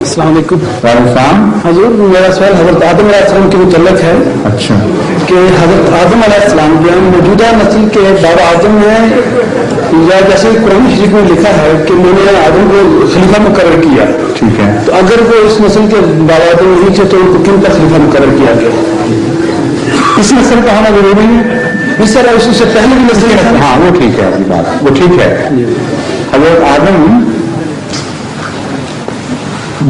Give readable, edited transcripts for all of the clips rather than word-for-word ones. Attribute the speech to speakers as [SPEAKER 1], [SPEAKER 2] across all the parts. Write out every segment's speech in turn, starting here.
[SPEAKER 1] السلام علیکم
[SPEAKER 2] السلام.
[SPEAKER 1] حضور، میرا سوال حضرت آدم علیہ السلام کے متعلق ہے
[SPEAKER 2] اچھا.
[SPEAKER 1] کہ حضرت آدم علیہ السلام جو ہے موجودہ نسل کے بابا اعظم ہیں، یا جیسے قرآن شریف میں لکھا ہے کہ میں نے آدم کو خلیفہ مقرر کیا.
[SPEAKER 2] ٹھیک ہے.
[SPEAKER 1] تو اگر وہ اس نسل کے بابا اعظم نہیں تھے تو ان کو کن کا خلیفہ مقرر کیا گیا؟ اس نسل کا ہونا ضروری ہے؟ اس طرح اس سے پہلے بھی نسل ہے.
[SPEAKER 2] ہاں وہ ٹھیک ہے، آپ کی بات وہ ٹھیک ہے. حضرت آدم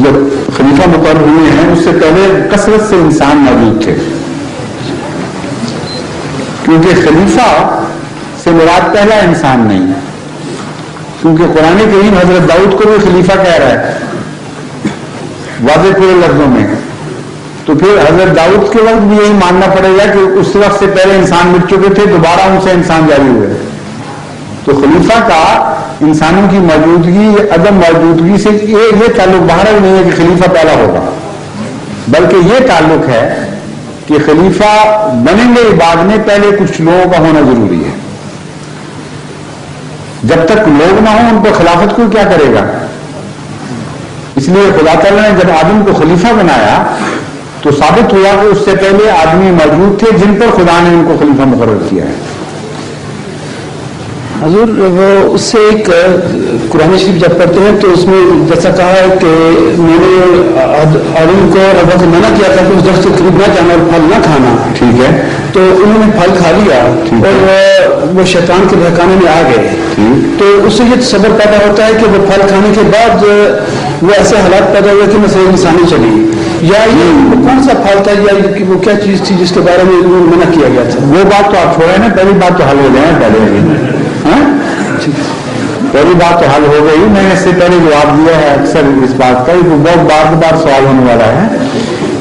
[SPEAKER 2] جب خلیفہ مقرر ہوئے ہیں اس سے پہلے کثرت سے انسان موجود تھے، کیونکہ خلیفہ سے مراد پہلا انسان نہیں ہے، کیونکہ قرآن کریم حضرت داؤد کو بھی خلیفہ کہہ رہا ہے واضح پورے لفظوں میں. تو پھر حضرت داؤد کے وقت بھی یہی ماننا پڑے گا کہ اس وقت سے پہلے انسان مٹ چکے تھے، دوبارہ ان سے انسان جاری ہوئے. تو خلیفہ کا انسانوں کی موجودگی عدم موجودگی سے یہ تعلق باہر نہیں ہے کہ خلیفہ پہلا ہوگا، بلکہ یہ تعلق ہے کہ خلیفہ بنیں گے بعد میں، پہلے کچھ لوگوں کا ہونا ضروری ہے. جب تک لوگ نہ ہوں ان کو خلافت کو کیا کرے گا؟ اس لیے خدا تعالیٰ نے جب آدم کو خلیفہ بنایا تو ثابت ہوا کہ اس سے پہلے آدمی موجود تھے جن پر خدا نے ان کو خلیفہ مقرر کیا ہے.
[SPEAKER 1] حضور وہ اس سے ایک قرآن شریف جب پڑھتے ہیں تو اس میں جیسا کہا ہے کہ میں نے آدم کو ربا سے منع کیا تھا کہ اس درخت کے قریب نہ جانا اور پھل نہ کھانا.
[SPEAKER 2] ٹھیک ہے. تو
[SPEAKER 1] انہوں نے پھل کھا لیا اور وہ شیطان کے بہکانے میں آ گئے. تو اس سے یہ تصور پیدا ہوتا ہے کہ وہ پھل کھانے کے بعد وہ ایسے حالات پیدا ہوئے کہ مسئلہ انسانی چلی، یا یہ کون سا پھل تھا یا وہ کیا چیز تھی جس کے بارے میں منع کیا گیا تھا؟
[SPEAKER 2] وہ بات تو آپ چھوڑے نا، پہلی بات تو حل ہو جائے. پہلی بات تو حل ہو گئی. میں نے اس سے پہلے جواب دیا ہے اکثر اس بات کا، بہت بار بار سوال ہونے والا ہے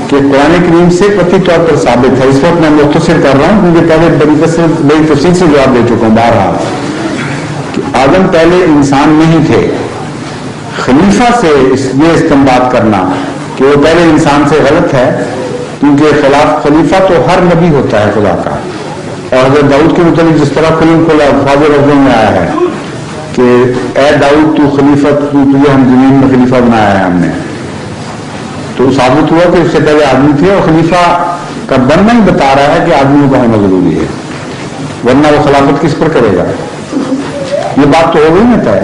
[SPEAKER 2] کہ قرآن کریم سے قطعی طور پر ثابت ہے. اس وقت میں مختصر کر رہا ہوں کیونکہ پہلے بڑی تفصیل سے جواب دے چکا ہوں بہرحال کہ آدم پہلے انسان نہیں تھے. خلیفہ سے یہ استنباط کرنا کہ وہ پہلے انسان سے غلط ہے، کیونکہ خلیفہ تو ہر نبی ہوتا ہے خدا کا. اور حضرت داؤد کے متعلق جس طرح کلیم کھلا فاض لفظوں میں آیا ہے کہ اے داؤد تو خلیفہ، تجھے ہم زمین میں خلیفہ بنایا ہے ہم نے، تو ثابت ہوا کہ اس سے پہلے آدمی تھے. اور خلیفہ کا بننا ہی بتا رہا ہے کہ آدمیوں کا ہونا ضروری ہے، ورنہ وہ خلافت کس پر کرے گا؟ یہ بات تو ہو گئی نا طے.